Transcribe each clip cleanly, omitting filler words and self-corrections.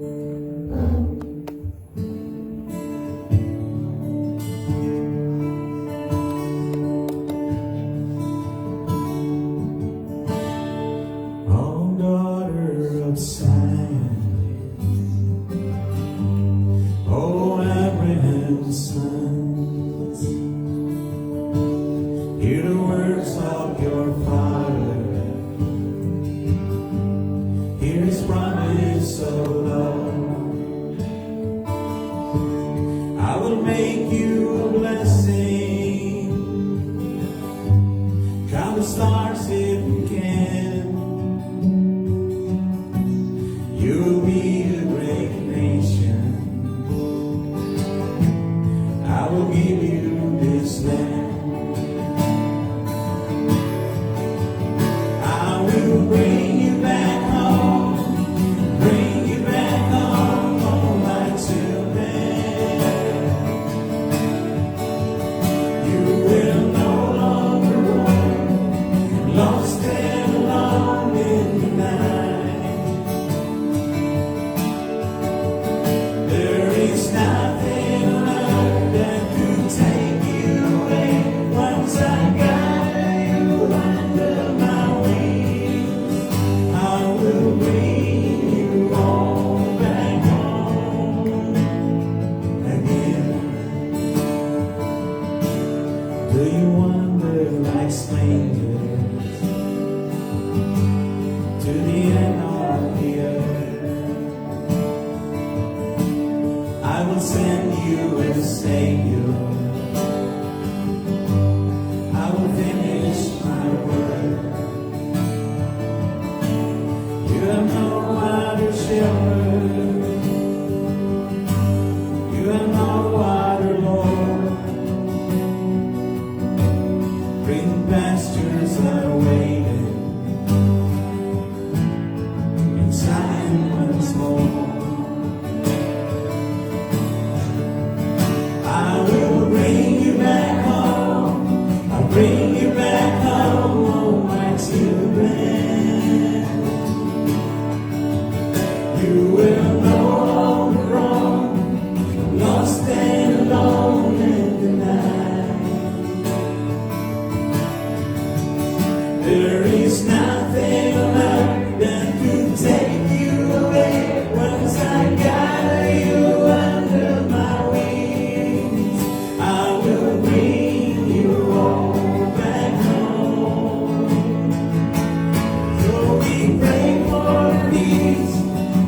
Oh, daughter of Zion, oh, Abraham's sons, hear the words of your father, hear his promise of love. I will make you a blessing, count the stars if you can. You'll be a great nation. I will give you this land. I will bring you back home, bring you back home, home like children. You will no longer roam, lost and alone in the night. There is nothing on earth that could take you away. Once I got you under my wings, I will bring you all back home again. Do you wander like strangers to the end of the earth? I will send you a Savior. I will finish my work. You have no other shepherd. You have no other Lord. Green pastures are waiting in Zion once more. I will bring you back home. I'll bring you back home, oh my children. You will no longer roam, lost and alone in the night. There is nothing on earth that could take you away. Once I got you under my wings, I will bring you all back home. So we pray for peace,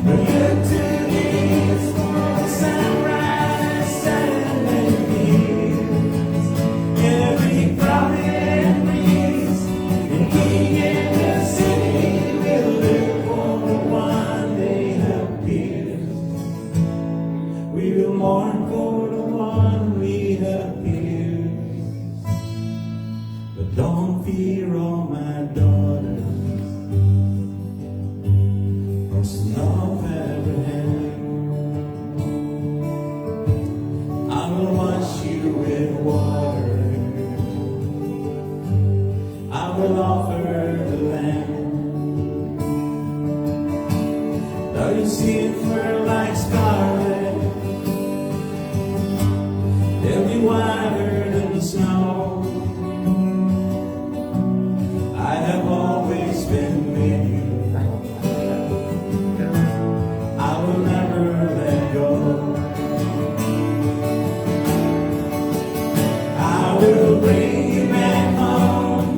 we look to the east for the sunrise and the hills. Every prophet priest and king in the city will look for the one they have pierced. We will mourn for the one we have pierced. But don't fear, all my daughters, for son of Abraham. I will wash you with water. I will offer the lamb. Though you see it fur like scarlet, they'll be whiter than the snow. I have always been with you. I will never let go. I will bring you back home.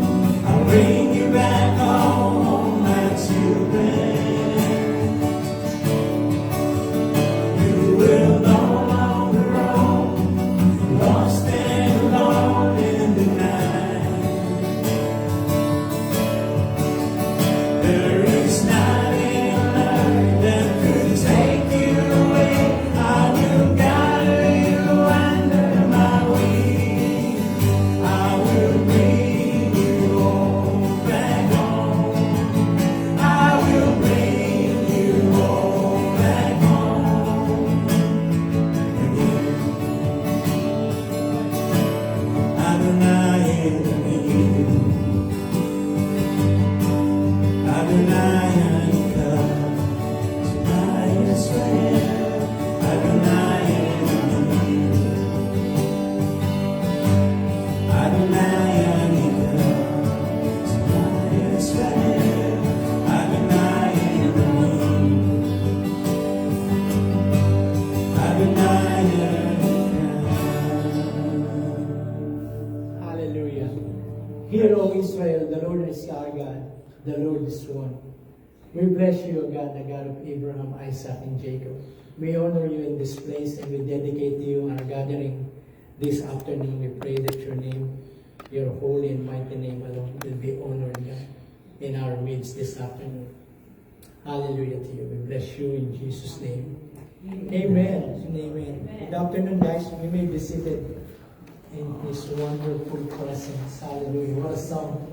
I'll bring you back home, home my children. You will no longer roam, lost and alone in the the Lord is one. We bless you, O God, the God of Abraham, Isaac, and Jacob. We honor you in this place and we dedicate to you our gathering this afternoon. We pray that your name, your holy and mighty name alone, will be honored, God, in our midst this afternoon. Hallelujah to you. We bless you in Jesus' name. Amen and amen. Good afternoon, guys. We may be seated in His wonderful presence. Hallelujah. What a song.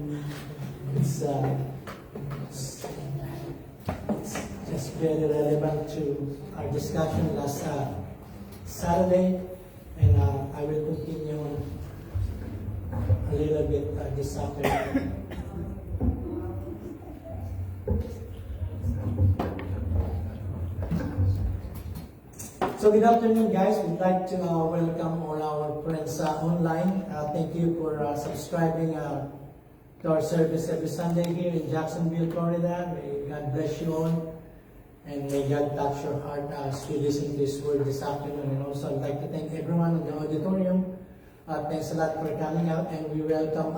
It's just very relevant to our discussion last Saturday, and I will continue a little bit this afternoon. So good afternoon, guys. We'd like to welcome all our friends online. Thank you for subscribing to our service every Sunday here in Jacksonville, Florida. May God bless you all, and may God touch your heart as you listen to this word this afternoon. And also, I'd like to thank everyone in the auditorium. Thanks a lot for coming out, and we welcome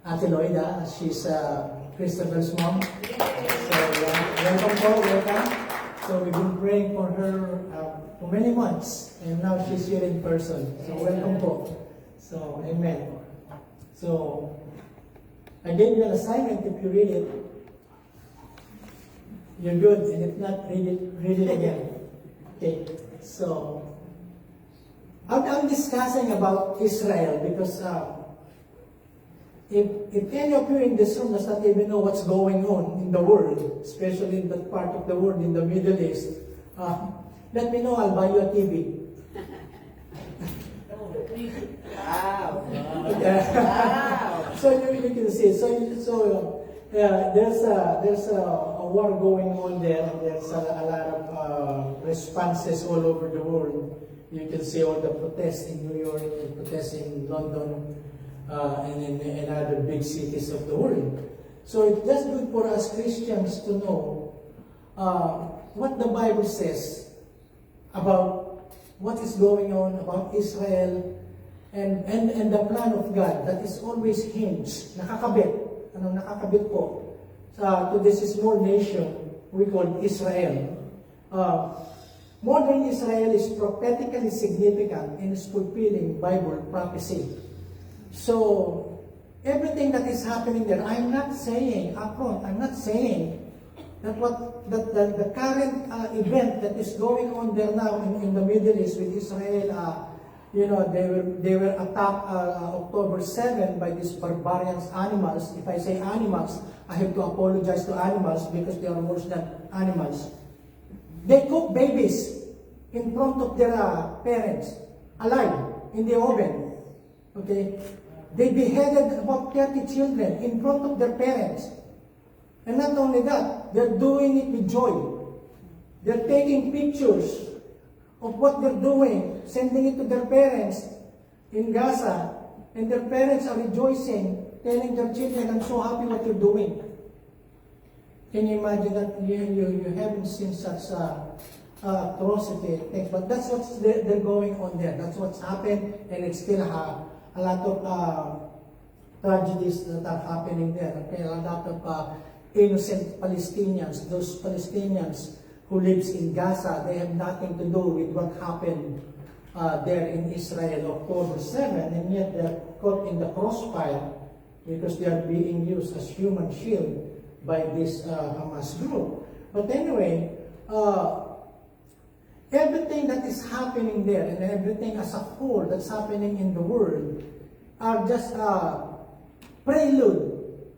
Ate Loida. She's Christopher's mom. So welcome po, welcome. So we've been praying for her for many months, and now she's here in person. So welcome po. So amen. So I gave you an assignment. If you read it, you're good, and if not, read it again. Okay. So I'm discussing about Israel because if any of you in this room does not even know what's going on in the world, especially in that part of the world in the Middle East, let me know, I'll buy you a TV. Wow. Wow. So you can see. There's a war going on there, and there's a lot of responses all over the world. You can see all the protests in New York, the protests in London, and in other big cities of the world. So it's just good for us Christians to know what the Bible says about what is going on, about Israel, and the plan of God that is always hinged, nakakabit po to this small nation we call Israel. Modern Israel is prophetically significant in its fulfilling Bible prophecy. So everything that is happening there, I'm not saying that the current event that is going on there now in the Middle East with Israel, they were attacked October 7 by these barbarian animals. If I say animals, I have to apologize to animals because they are worse than animals. They cook babies in front of their parents, alive, in the oven. Okay? They beheaded about 30 children in front of their parents. And not only that, they're doing it with joy. They're taking pictures of what they're doing, sending it to their parents in Gaza, and their parents are rejoicing, telling their children, I'm so happy what you're doing. Can you imagine that? You haven't seen such atrocity things, but that's what's they're going on there. That's what's happened, and it's still a lot of tragedies that are happening there. Okay, a lot of innocent Palestinians, those Palestinians who lives in Gaza, they have nothing to do with what happened there in Israel October 7, and yet they're caught in the crossfire because they are being used as human shield by this Hamas group. But anyway, everything that is happening there and everything as a whole that's happening in the world are just prelude.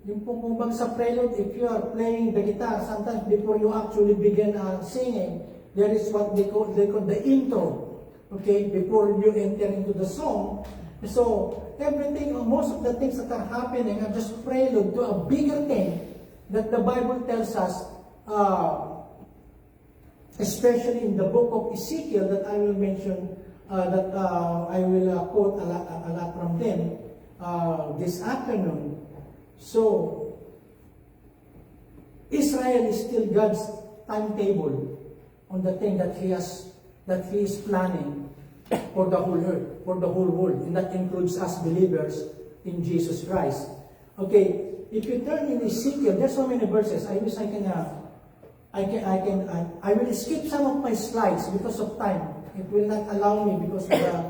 Yung pumubag sa prelude, if you are playing the guitar, sometimes before you actually begin singing, there is what they call the intro. Okay, before you enter into the song. So everything, most of the things that are happening are just prelude to a bigger thing that the Bible tells us, especially in the book of Ezekiel that I will mention, that I will quote a lot from them this afternoon. So Israel is still God's timetable on the thing that He is planning for the whole earth, for the whole world, and that includes us believers in Jesus Christ. Okay, if you turn in Ezekiel, there's so many verses. I wish I will skip some of my slides because of time. It will not allow me because of the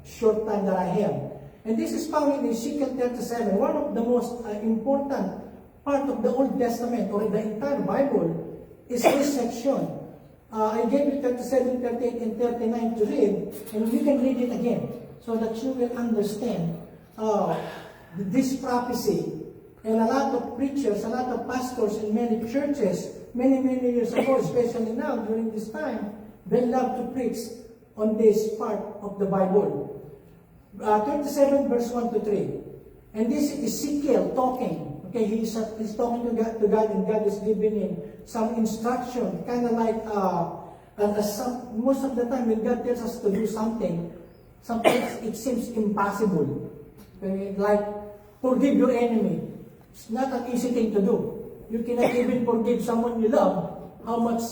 short time that I have. And this is found in Ezekiel 37, one of the most important part of the Old Testament or the entire Bible is this section. I gave you 37, 38, and 39 to read, and you can read it again so that you will understand this prophecy. And a lot of preachers, a lot of pastors in many churches, many years ago, especially now during this time, they love to preach on this part of the Bible. 27 verse 1 to 3. And this is Ezekiel talking. Okay, he's talking to God, and God is giving him some instruction, kind of like most of the time when God tells us to do something, sometimes it seems impossible. Okay, like forgive your enemy. It's not an easy thing to do. You cannot even forgive someone you love. How much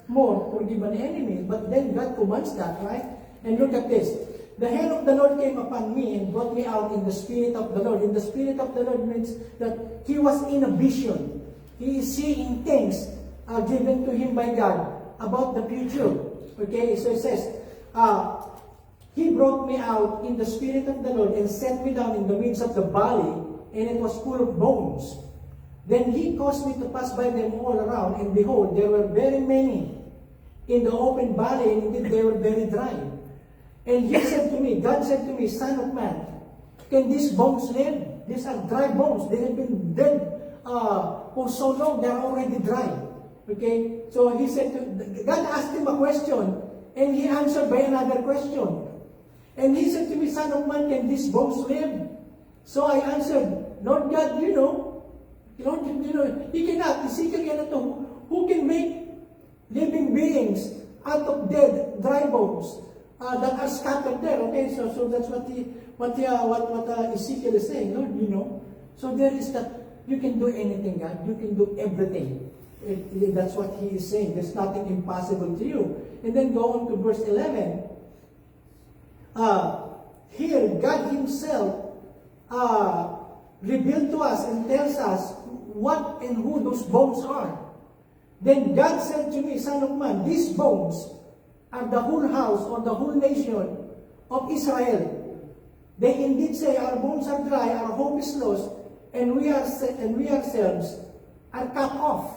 more forgive an enemy? But then God commands that, right? And look at this. The hand of the Lord came upon me and brought me out in the Spirit of the Lord. In the Spirit of the Lord means that he was in a vision. He is seeing things given to him by God about the future. Okay, so it says, he brought me out in the Spirit of the Lord and set me down in the midst of the valley, and it was full of bones. Then he caused me to pass by them all around, and behold, there were very many in the open valley, and indeed they were very dry. And he said to me, God said to me, Son of man, can these bones live? These are dry bones. They have been dead for so long, they are already dry. Okay? So he said God asked him a question, and he answered by another question. And he said to me, Son of man, can these bones live? So I answered, Lord God, you know, he cannot, Ezekiel cannot know. Who can make living beings out of dead, dry bones that are scattered there? Okay, so that's what Ezekiel is saying, Lord, you know. So there is that, you can do anything, God. You can do everything. That's what he is saying. There's nothing impossible to you. And then go on to verse 11. Here, God himself revealed to us and tells us what and who those bones are. Then God said to me, Son of man, these bones are the whole house or the whole nation of Israel. They indeed say, our bones are dry, our hope is lost, and we ourselves are cut off.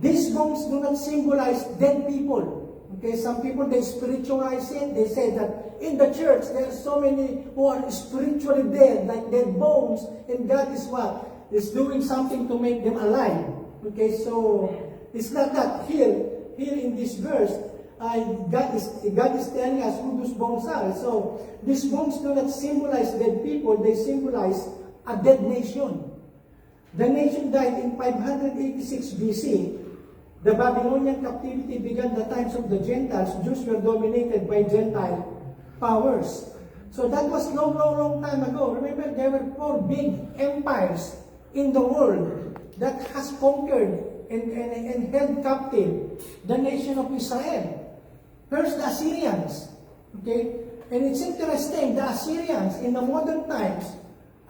These bones do not symbolize dead people. Okay, some people, they spiritualize it. They say that in the church, there are so many who are spiritually dead, like dead bones, and God is what? Is doing something to make them alive. Okay, so it's not that. Here in this verse, God is telling us who those bones are. So these bones do not symbolize dead people, they symbolize a dead nation. The nation died in 586 BC. The Babylonian captivity began the times of the Gentiles. Jews were dominated by Gentile powers. So that was long time ago. Remember, there were 4 big empires in the world that has conquered and held captive the nation of Israel. First, the Assyrians. Okay? And it's interesting, the Assyrians in the modern times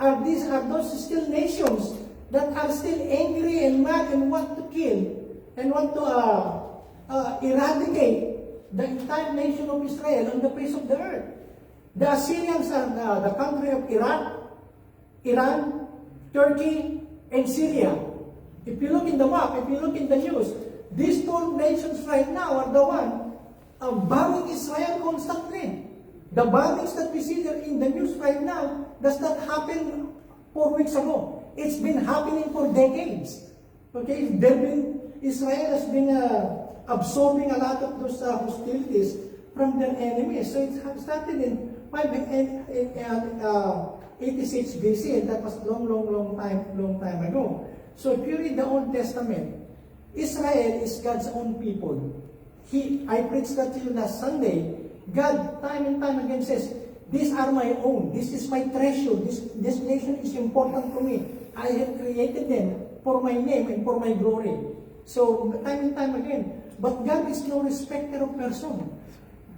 are those still nations that are still angry and mad and want to kill and want to eradicate the entire nation of Israel on the face of the earth. The Assyrians are the country of Iraq, Iran, Turkey, and Syria. If you look in the map, if you look in the news, these 4 nations right now are the one bombing Israel constantly. The bombings that we see there in the news right now does not happen 4 weeks ago. It's been happening for decades. Okay, Israel has been absorbing a lot of those hostilities from their enemies. So it started in 586 BC, and that was long time ago. So if you read the Old Testament, Israel is God's own people. I preached that to you last Sunday. God, time and time again says, these are my own. This is my treasure. This nation is important to me. I have created them for my name and for my glory. So, time and time again. But God is no respecter of person.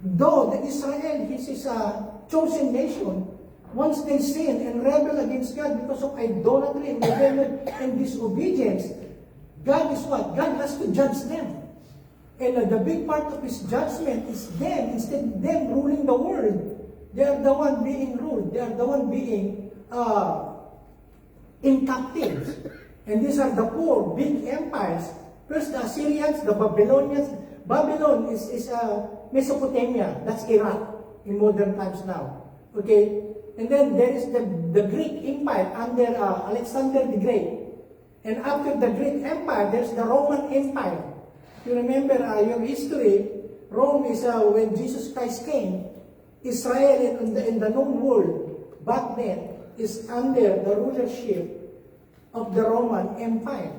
Though the Israel, this is a chosen nation, once they sin and rebel against God because of idolatry and rebellion and disobedience, God is what? God has to judge them. And the big part of His judgment is them, instead of them ruling the world. They are the one being ruled. They are the one being in captivity. And these are the four big empires. First, the Assyrians, the Babylonians. Babylon is Mesopotamia. That's Iraq in modern times now. Okay? And then there is the Greek Empire under Alexander the Great. And after the Greek Empire, there's the Roman Empire. You remember your history, Rome is when Jesus Christ came, Israel in the known world back then is under the rulership of the Roman Empire.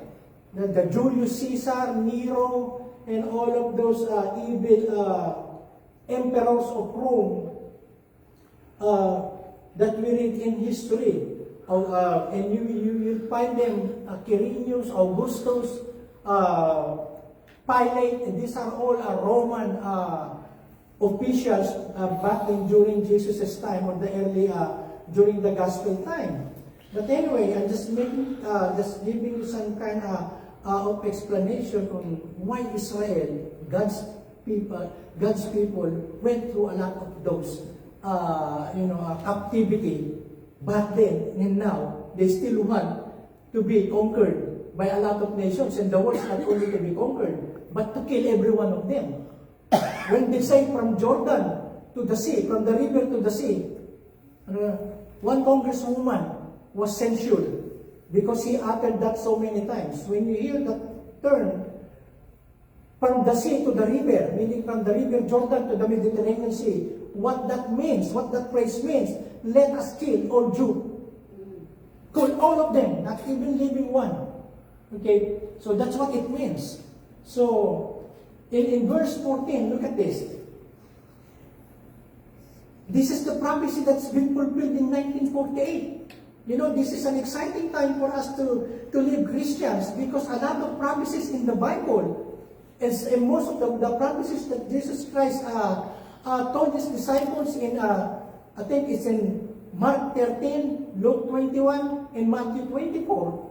The Julius Caesar, Nero, and all of those evil emperors of Rome that we read in history. And you will find them, Quirinius, Augustus, Pilate, and these are all Roman officials back in during Jesus' time or the early, during the gospel time. But anyway, I'm just giving you some kind of explanation on why Israel, God's people went through a lot of those, captivity back then and now. They still want to be conquered by a lot of nations, and the world is not only to be conquered, but to kill every one of them. When they say from Jordan to the sea, from the river to the sea, one congresswoman was censured because he uttered that so many times. When you hear that term, from the sea to the river, meaning from the river Jordan to the Mediterranean Sea, what that means, what that phrase means, let us kill all Jew. Kill all of them, not even leaving one. Okay, so that's what it means. So, in verse 14, look at this. This is the prophecy that's been fulfilled in 1948. You know, this is an exciting time for us to live Christians because a lot of prophecies in the Bible, and most of the prophecies that Jesus Christ told His disciples in, I think it's in Mark 13, Luke 21, and Matthew 24,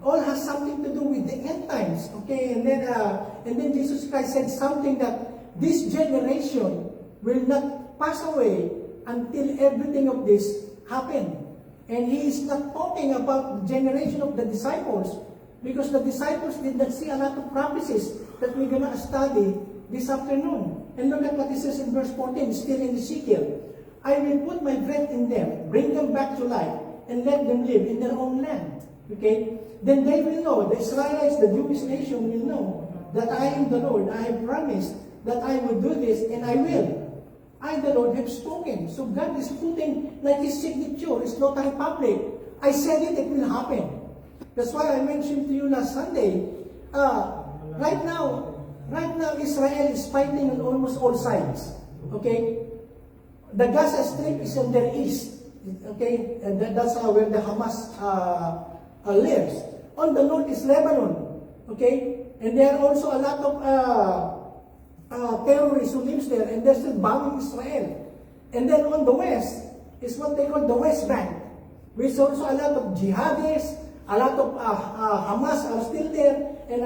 all has something to do with the end times. Okay, and then Jesus Christ said something that this generation will not pass away until everything of this happen. And He is not talking about the generation of the disciples, because the disciples did not see a lot of prophecies that we're going to study this afternoon. And look at what He says in verse 14, still in Ezekiel. I will put my breath in them, bring them back to life, and let them live in their own land. Okay? Then they will know, the Israelites, the Jewish nation will know that I am the Lord. I have promised that I will do this, and I will. I, the Lord, have spoken. So God is putting like His signature. It's not a republic. I said it, it will happen. That's why I mentioned to you last Sunday. Right now, Israel is fighting on almost all sides. Okay? The Gaza Strip is on their east. Okay? And that's where the Hamas lives. On the north is Lebanon. Okay? And there are also a lot of terrorists who lives there, and they're still bombing Israel. And then on the west is what they call the West Bank, which also a lot of jihadists, a lot of Hamas are still there, and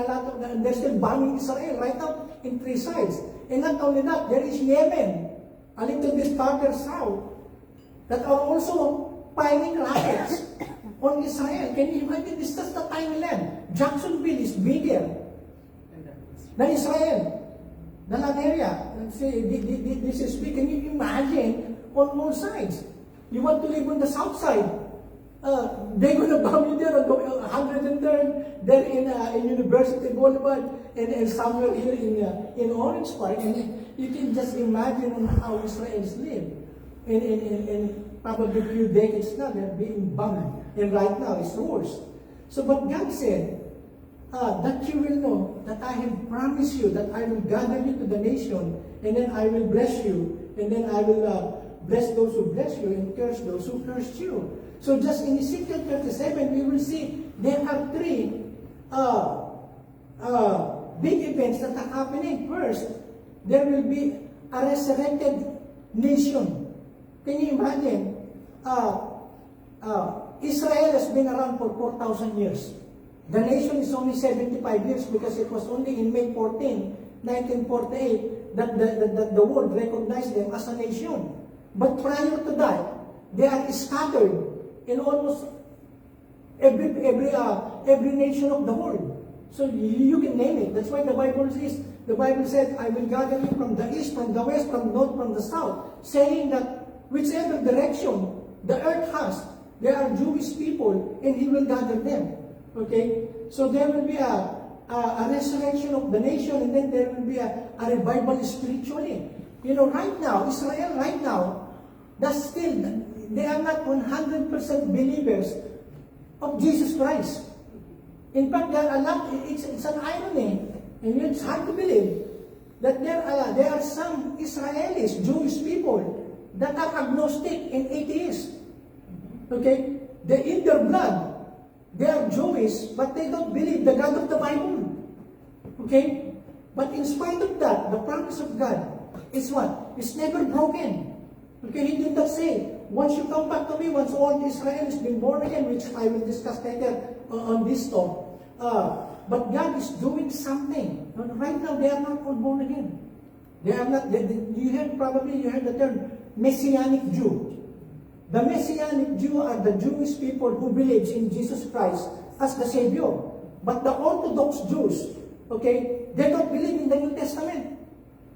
they're still bombing Israel right now in three sides. And not only that, there is Yemen, a little bit farther south, that are also firing rockets on Israel. Can you imagine? This is the tiny land. Jacksonville is bigger than Israel. The land area. This is big. Can you imagine on all sides? You want to live on the south side. They're going to bomb you there on the 103rd, there in University Boulevard, and somewhere here in Orange Park. And you can just imagine on how Israelis live. In probably a few decades now, they're being bombed. And right now, it's worse. So, but God said, that you will know that I have promised you that I will gather you to the nation, and then I will bless you, and then I will bless those who bless you and curse those who curse you. So just in Ezekiel 37, we will see there are three big events that are happening. First, there will be a resurrected nation. Can you imagine? Israel has been around for 4,000 years. The nation is only 75 years because it was only in May 14, 1948 that the world recognized them as a nation. But prior to that, they are scattered in almost every nation of the world. So you can name it. That's why the Bible said, I will gather you from the east, from the west, from the north, from the south, saying that whichever direction the earth has, there are Jewish people, and He will gather them. Okay? So there will be a resurrection of the nation, and then there will be a revival spiritually. You know, right now, Israel right now, they are not 100% believers of Jesus Christ. In fact, there are a lot, it's an irony, and it's hard to believe, that there are some Israelis, Jewish people, that are agnostic and atheists. Okay? They in their blood, they are Jewish, but they don't believe the God of the Bible. Okay? But in spite of that, the promise of God is what? It's never broken. Okay? He did not say, once you come back to me, once all Israel has been born again, which I will discuss later on this talk. But God is doing something. Right now, they are not all born again. They are not, you heard the term Messianic Jew. The Messianic Jew are the Jewish people who believes in Jesus Christ as the Savior. But the Orthodox Jews, okay, they don't believe in the New Testament.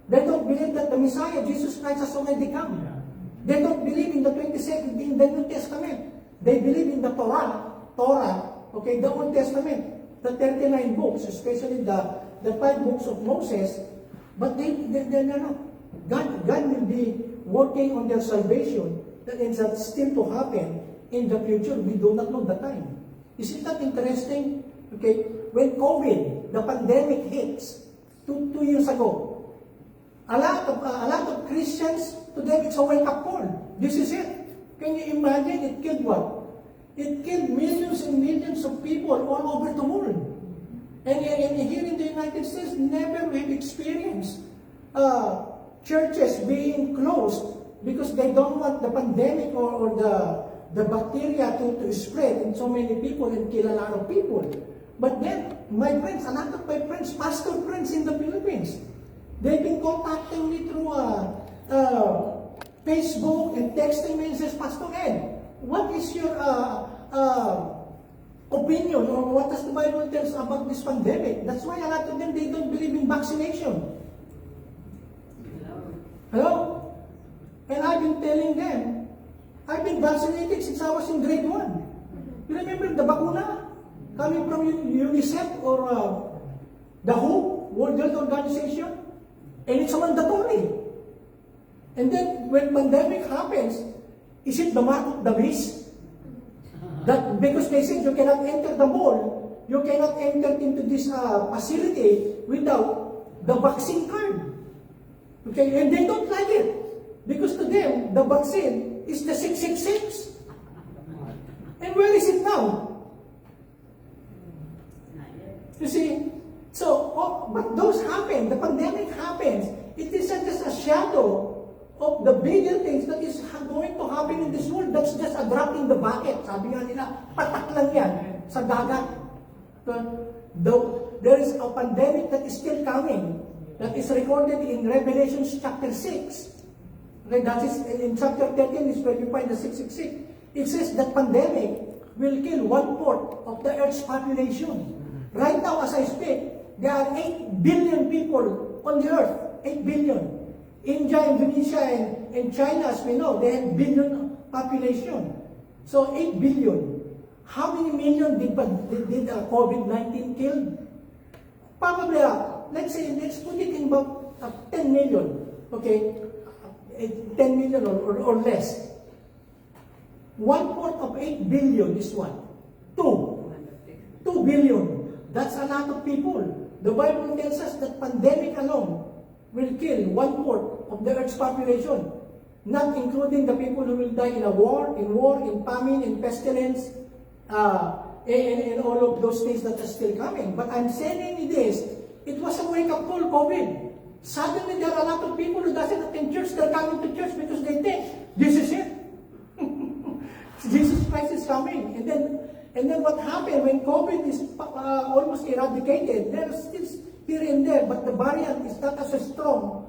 They don't believe that the Messiah, Jesus Christ, has already come. They don't believe in the 22nd, in the New Testament. They believe in the Torah, okay, the Old Testament, the 39 books, especially the 5 books of Moses. But they're not. God will be working on their salvation. That is still to happen in the future. We do not know the time. Isn't that interesting? Okay, when COVID, the pandemic hits, two years ago, a lot of Christians, to them it's a wake-up call. This is it. Can you imagine? It killed what? It killed millions and millions of people all over the world. And here in the United States, never we have experienced churches being closed because they don't want the pandemic or the bacteria to spread in so many people and kill a lot of people. But then, my friends, a lot of my friends, pastor friends in the Philippines, they've been contacting me through Facebook and texting me and says, Pastor Ed, what is your opinion or what does the Bible tell us about this pandemic? That's why a lot of them, they don't believe in vaccination. Hello? And I've been telling them, I've been vaccinated since I was in grade 1. You remember the bakuna coming from UNICEF or the WHO, World Health Organization? And it's mandatory. And then when pandemic happens, is it the mark of the beast? That because they said you cannot enter the mall, you cannot enter into this facility without the vaccine card. Okay, and they don't like it. Because to them, the vaccine is the 666. And where is it now? You see? So, but those happen. The pandemic happens. It isn't just a shadow of the bigger things that is going to happen in this world. That's just a drop in the bucket. Sabi nga nila, patak lang yan sa dagat. There is a pandemic that is still coming that is recorded in Revelation chapter 6. Okay, that is in chapter 13 is where you find the 666. It says that pandemic will kill 1/4 of the earth's population. Right now, as I speak, there are 8 billion people on the earth. 8 billion. India, Indonesia, and China, as we know, they have billion population. So 8 billion. How many million did COVID-19 kill? Probably, let's put it in about 10 million. Okay? 10 million or less. 1/4 of 8 billion is what? 2 billion. That's a lot of people. The Bible tells us that pandemic alone will kill 1/4 of the earth's population, not including the people who will die in war, in famine, in pestilence, and all of those things that are still coming. But I'm saying this, it was a wake-up call, COVID. Suddenly, there are a lot of people who doesn't attend church. They're coming to church because they think, this is it. Christ is coming. And then what happened when COVID is almost eradicated? There's still here and there, but the variant is not as strong.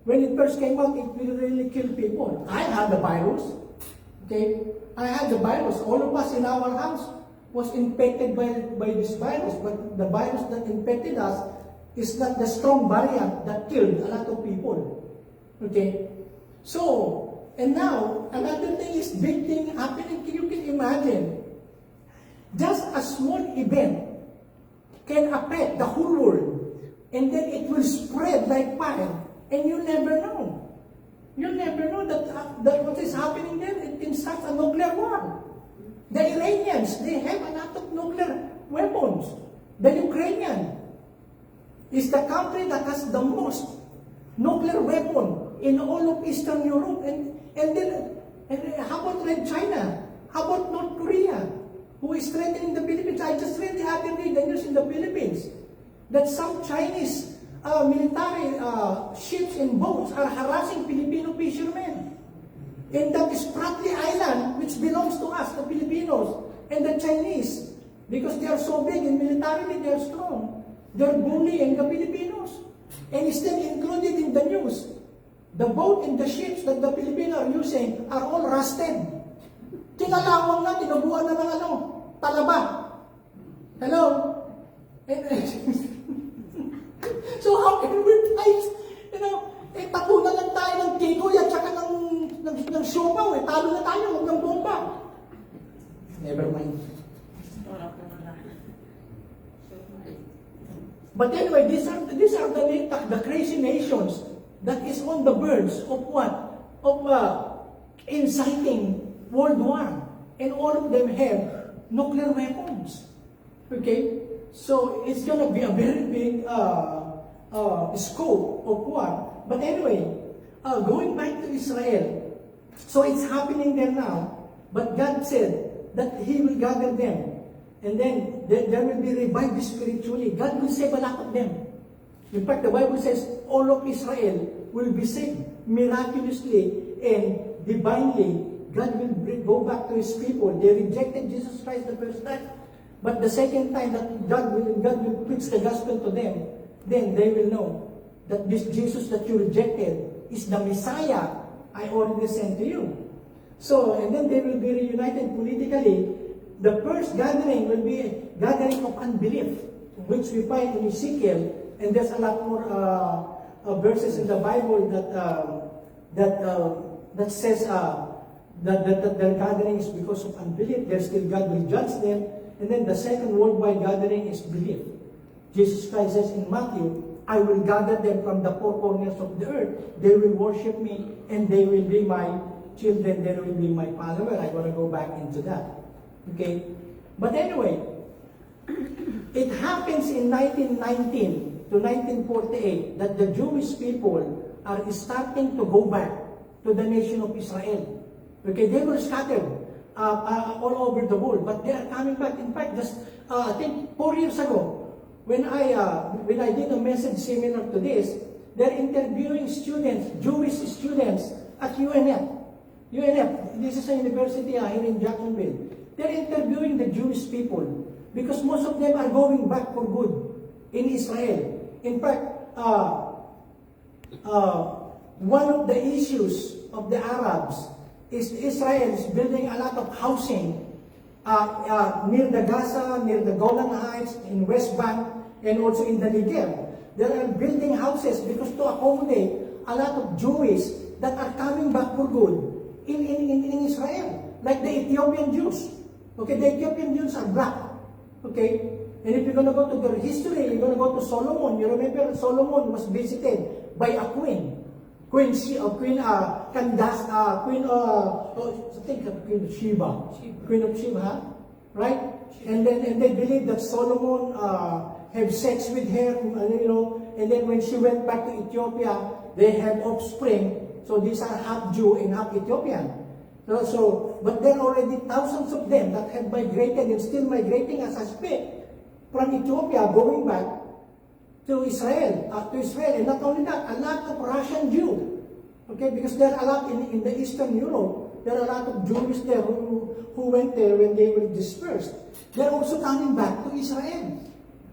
When it first came out, it will really kill people. I had the virus. Okay, I had the virus. All of us in our house was infected by this virus, but the virus that infected us is not the strong variant that killed a lot of people. Okay, so and now another thing is big thing happening. You can imagine, just a small event can affect the whole world, and then it will spread like fire, and you never know. You never know that what is happening there. It can start a nuclear war. The Iranians, they have a lot of nuclear weapons. The Ukrainian is the country that has the most nuclear weapon in all of Eastern Europe. And then how about Red China? How about North Korea, who is threatening the Philippines? I just read the other day the news in the Philippines that some Chinese military ships and boats are harassing Filipino fishermen. And that is Spratly Island, which belongs to us, the Filipinos, and the Chinese. Because they are so big and militarily they are strong. They are bullying the Filipinos. And it's still included in the news. The boat and the ships that the Filipinos are using are all rusted. Kinalawang na, tinubuan na ng talaba. Hello? So how can we fight? Tapunan lang tayo ng tikoy at saka ng siopaw. Talo na tayo, huwag ng bomba. Never mind. But anyway, these are the crazy nations that is on the verge of what? Of inciting World War. And all of them have nuclear weapons. Okay? So it's gonna be a very big scope of war. But anyway, going back to Israel, so it's happening there now, but God said that He will gather them, and then there will be revived spiritually. God will save a lot of them. In fact, the Bible says all of Israel will be saved miraculously and divinely. God will go back to His people. They rejected Jesus Christ the first time, but the second time that God will preach the gospel to them, then they will know that this Jesus that you rejected is the Messiah I already sent to you. So, and then they will be reunited politically. The first gathering will be a gathering of unbelief, which we find in Ezekiel, and there's a lot more verses in the Bible that says that the gathering is because of unbelief. There's still God will judge them, and then the second worldwide gathering is belief. Jesus Christ says in Matthew, I will gather them from the four corners of the earth. They will worship me, and they will be my children. They will be my follower. I'm going to go back into that. Okay? But anyway, it happens in 1919 to 1948 that the Jewish people are starting to go back to the nation of Israel. Okay? They were scattered all over the world, but they are coming back. In fact, just I think 4 years ago, when I did a message similar to this, they're interviewing students, Jewish students at UNF. UNF, this is a university here in Jacksonville. They're interviewing the Jewish people because most of them are going back for good in Israel. In fact, one of the issues of the Arabs is Israel is building a lot of housing near the Gaza, near the Golan Heights, in West Bank, and also in the Negev. They are building houses because to accommodate a lot of Jews that are coming back for good in Israel, like the Ethiopian Jews. Okay, the Ethiopian Jews are black. Okay, and if you're going to go to their history, you're going to go to Solomon. You remember Solomon was visited by a queen. Queen Candace, Queen of Sheba, Queen of Sheba, right? And they believe that Solomon had sex with her, and then when she went back to Ethiopia, they had offspring. So these are half Jew and half Ethiopian. But there are already thousands of them that have migrated and still migrating as I speak from Ethiopia, going back to Israel, and not only that, a lot of Russian Jew, okay, because there are a lot in the Eastern Europe, there are a lot of Jews there who who went there when they were dispersed. They're also coming back to Israel.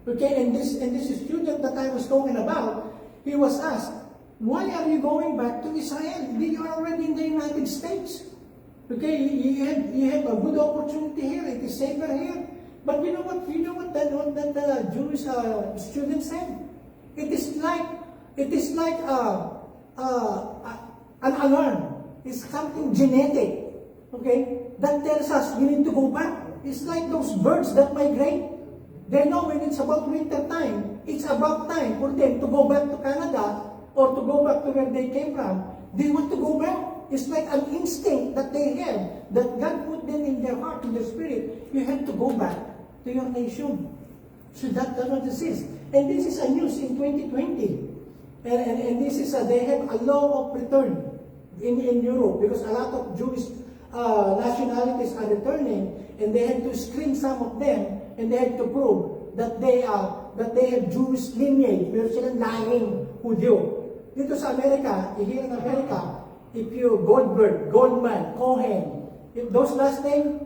Okay, and this student that I was talking about, he was asked, why are you going back to Israel? You are already in the United States. Okay, you have a good opportunity here. It is safer here. But you know what? That Jewish student said. It is like an alarm. It's something genetic. Okay, that tells us you need to go back. It's like those birds that migrate. They know when it's about winter time. It's about time for them to go back to Canada or to go back to where they came from. They want to go back. It's like an instinct that they have, that God put them in their heart, in their spirit. You have to go back to your nation. So that's what this is. And this is a news in 2020. And this is, they have a law of return in Europe because a lot of Jewish nationalities are returning, and they have to screen some of them, and they have to prove that they have Jewish lineage. Meron silang lahing Hudyo. Dito sa Amerika, here in America, if you Goldberg, Goldman, Cohen, if those last names,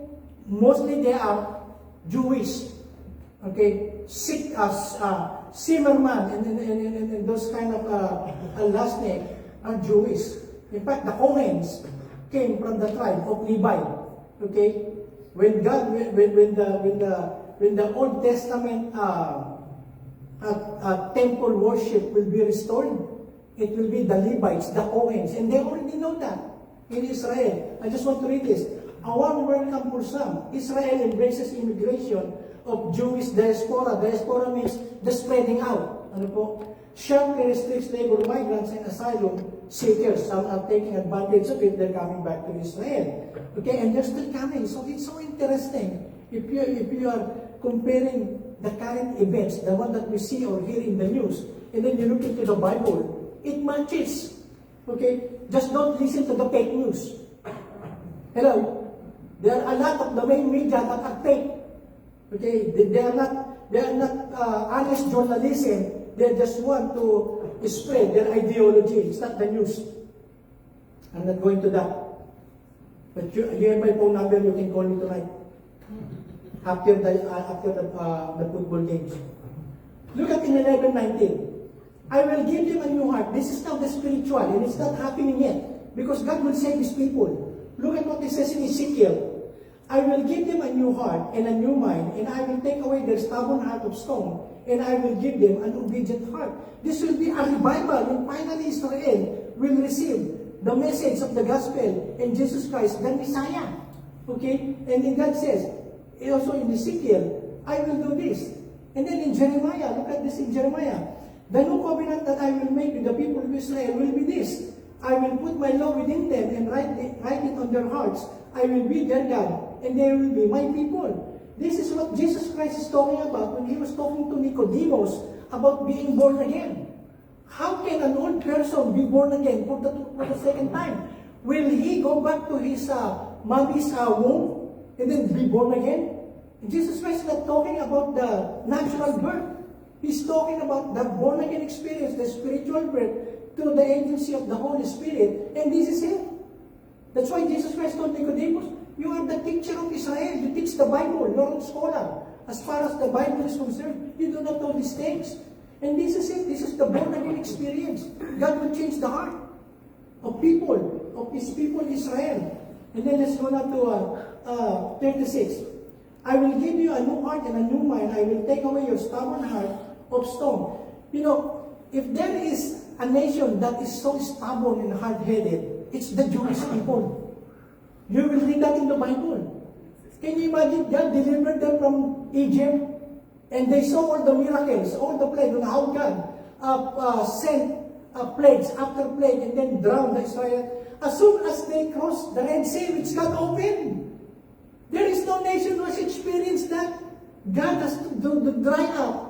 mostly they are Jewish. Okay, Zimmerman and those kind of last name are Jewish. In fact, the Cohens came from the tribe of Levi. Okay, when the Old Testament temple worship will be restored, it will be the Levites, the Cohens, and they already know that in Israel. I just want to read this. A warm welcome for some. Israel embraces immigration of Jewish diaspora. Diaspora means the spreading out. Ano po? Sharply restricts labor migrants and asylum seekers. Some are taking advantage of it. They're coming back to Israel. Okay, and they're still coming. So it's so interesting. If you are comparing the current events, the one that we see or hear in the news, and then you look into the Bible, it matches. Okay? Just don't listen to the fake news. Hello? There are a lot of the main media that are fake. Okay? They are not honest journalism. They just want to spread their ideology. It's not the news. I'm not going to that. But you have my phone number. You can call me tonight after the football games. Look at in 11:19. I will give them a new heart. This is now the spiritual, and it's not happening yet because God will save His people. Look at what it says in Ezekiel. I will give them a new heart and a new mind, and I will take away their stubborn heart of stone, and I will give them an obedient heart. This will be a revival when finally Israel will receive the message of the gospel and Jesus Christ, the Messiah. Okay? And then God says, also in Ezekiel, I will do this. And then in Jeremiah, look at this in Jeremiah. The new covenant that I will make with the people of Israel will be this. I will put my law within them and write it on their hearts. I will be their God, and they will be my people. This is what Jesus Christ is talking about when He was talking to Nicodemus about being born again. How can an old person be born again for the second time? Will he go back to his mommy's womb and then be born again? Jesus Christ is not talking about the natural birth. He's talking about the born-again experience, the spiritual birth, through the agency of the Holy Spirit. And this is it. That's why Jesus Christ told Nicodemus, you are the teacher of Israel. You teach the Bible. You're a scholar. As far as the Bible is concerned, you do not know these things. And this is it. This is the born-again experience. God will change the heart of people, of His people Israel. And then let's go now to 36. I will give you a new heart and a new mind. I will take away your stubborn heart of stone. You know, if there is a nation that is so stubborn and hard-headed, it's the Jewish people. You will read that in the Bible. Can you imagine God delivered them from Egypt? And they saw all the miracles, all the plagues, and how God sent plagues after plague and then drowned the Israel. As soon as they crossed the Red Sea, which got open, there is no nation who has experienced that. God has to dry up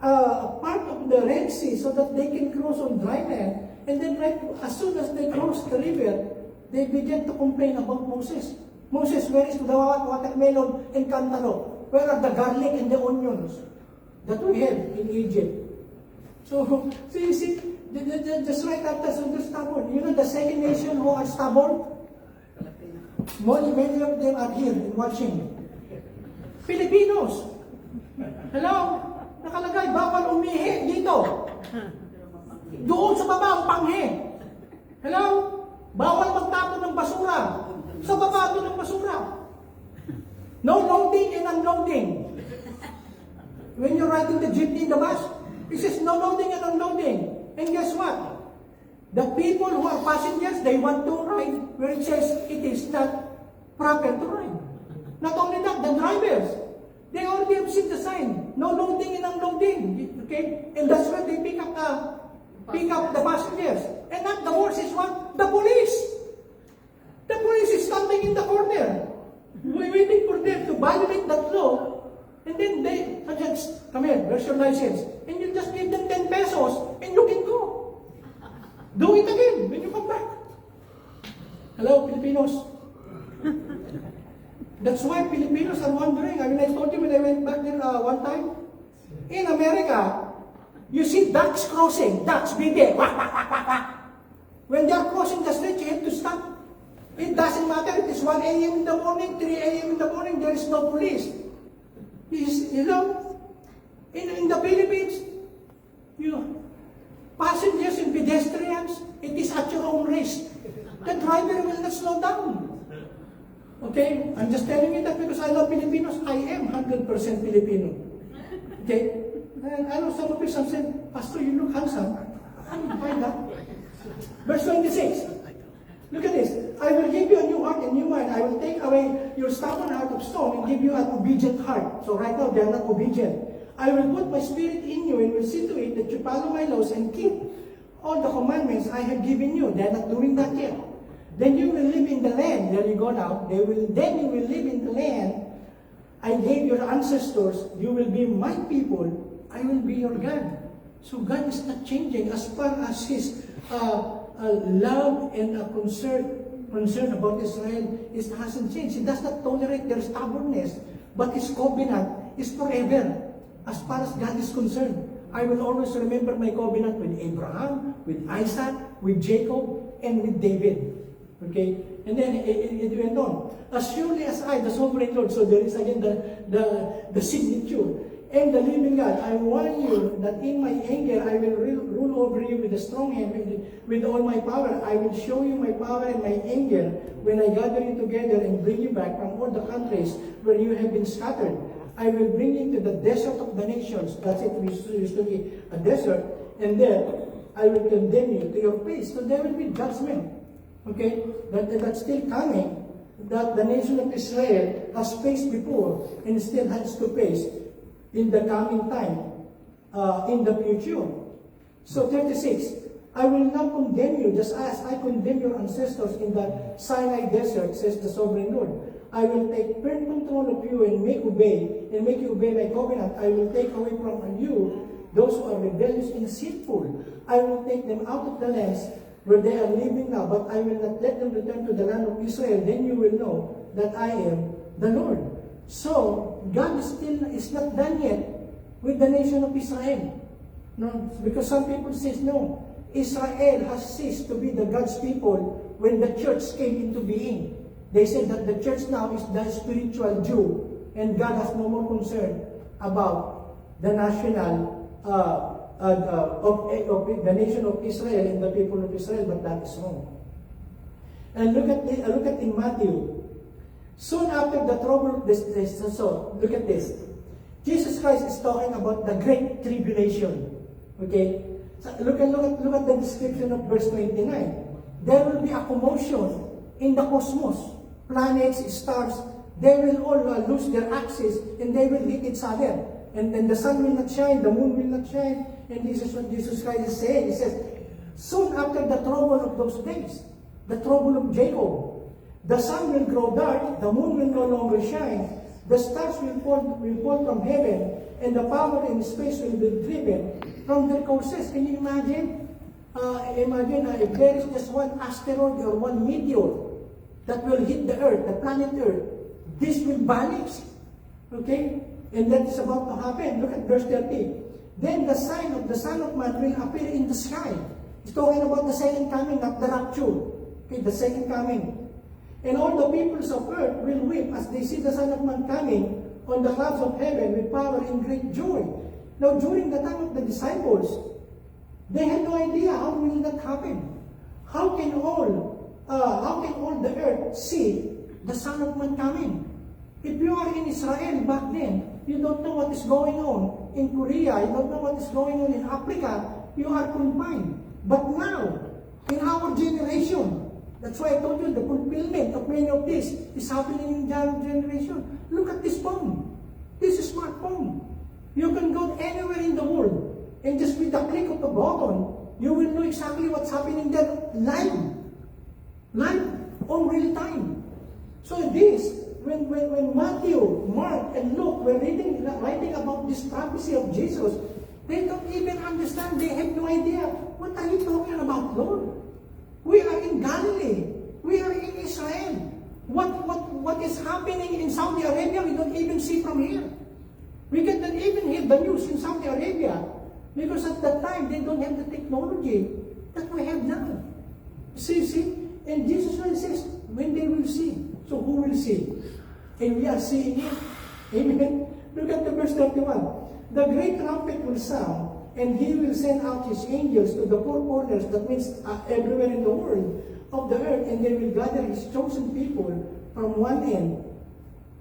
a part of the Red Sea so that they can cross on dry land. And then as soon as they cross the river, they began to complain about Moses. Moses, where is the watermelon and cantaloupe? Where are the garlic and the onions that we have in Egypt? So you see, just right after, so they're stubborn. You know the second nation who are stubborn? Many of them are here and watching. Filipinos. Hello? Nakalagay, bawal umihi dito. Doon sa baba ang panghi. Hello? Bawal magtapon ng basura. Sa baba doon ng basura. No loading and unloading. When you're riding the jeepney in the bus, it says no loading and unloading. And guess what? The people who are passengers, they want to ride where it says it is not proper to ride. Not only that, the drivers, they already have seen the sign. No loading and unloading. Okay? And that's where they pick up the passengers. And not the worst is what? The police. The police is standing in the corner, waiting for them to violate that law. And then they just, come here, where's your license? And you just give them 10 pesos and you can go. Do it again when you come back. Hello, Filipinos. That's why Filipinos are wondering. I mean, I told you when I went back there one time. In America, you see ducks crossing. Ducks, baby. Wak, wak, wak, wak, wak. When they are crossing the street, you have to stop. It doesn't matter if it's 1 a.m. in the morning, 3 a.m. in the morning, there is no police. You know, in the Philippines, you know, passengers and pedestrians, it is at your own risk. The driver will not slow down. Okay? I'm just telling you that because I love Filipinos. I am 100% Filipino. Okay? And I know some of you some said, Pastor, you look handsome. I find that. Verse 26. Look at this. I will give you a new heart and new mind. I will take away your stubborn heart of stone and give you an obedient heart. So right now, they are not obedient. I will put my spirit in you and will see to it that you follow my laws and keep all the commandments I have given you. They are not doing that yet. Then you will live in the land. There you go now. Then you will live in the land I gave your ancestors. You will be my people. I will be your God. So God is not changing as far as His love and concern about Israel hasn't changed. He does not tolerate their stubbornness, but His covenant is forever. As far as God is concerned, I will always remember my covenant with Abraham, with Isaac, with Jacob, and with David. Okay? And then it went on. As surely as I, the sovereign Lord, so there is again the signature. And the living God, I warn you that in my anger I will rule over you with a strong hand, with all my power. I will show you my power and my anger when I gather you together and bring you back from all the countries where you have been scattered. I will bring you to the desert of the nations. That's it, used to be a desert. And then I will condemn you to your face. So there will be judgment. Okay? That's still coming. That the nation of Israel has faced before and still has to face in the coming time, in the future. So 36, I will not condemn you just as I condemned your ancestors in the Sinai desert, says the sovereign Lord. I will take firm control of you and make you obey my covenant. I will take away from you those who are rebellious and sinful. I will take them out of the lands where they are living now, but I will not let them return to the land of Israel. Then you will know that I am the Lord. So, God is not done yet with the nation of Israel. No, because some people say, no, Israel has ceased to be the God's people when the church came into being. They said that the church now is the spiritual Jew, and God has no more concern about the national of the nation of Israel and the people of Israel, but that is wrong. And look at in Matthew. Soon after the trouble, so look at this. Jesus Christ is talking about the great tribulation. Okay? So look at the description of verse 29. There will be a commotion in the cosmos. Planets, stars, they will all lose their axis and they will hit each other. And then the sun will not shine, the moon will not shine. And this is what Jesus Christ is saying. He says, soon after the trouble of those days, the trouble of Jacob, the sun will grow dark, the moon will no longer shine, the stars will fall from heaven, and the power in space will be driven from their courses. Can you imagine? If there is just one asteroid or one meteor that will hit the Earth, the planet Earth, this will vanish. Okay? And that is about to happen. Look at verse 30. Then the sign of the Son of Man will appear in the sky. It's talking about the second coming, not the rapture. Okay, the second coming. And all the peoples of earth will weep as they see the Son of Man coming on the clouds of heaven with power and great joy. Now, during the time of the disciples, they had no idea how will that happen. How can all the earth see the Son of Man coming? If you are in Israel back then, you don't know what is going on in Korea, you don't know what is going on in Africa, you are confined. But now, in our generation, that's why I told you the fulfillment of many of this is happening in our generation. Look at this phone. This is smartphone. You can go anywhere in the world, and just with the click of a button, you will know exactly what's happening there live, on real time. So this, when Matthew, Mark, and Luke were writing about this prophecy of Jesus, they don't even understand. They have no idea. What are you talking about, Lord? We are in Galilee. We are in Israel. What is happening in Saudi Arabia, we don't even see from here. We cannot even hear the news in Saudi Arabia because at that time they don't have the technology that we have now. See? And Jesus says, when they will see. So who will see? And we are seeing it. Amen. Look at the verse 31. The great trumpet will sound, and he will send out his angels to the four corners, that means everywhere in the world of the earth, and they will gather his chosen people from one end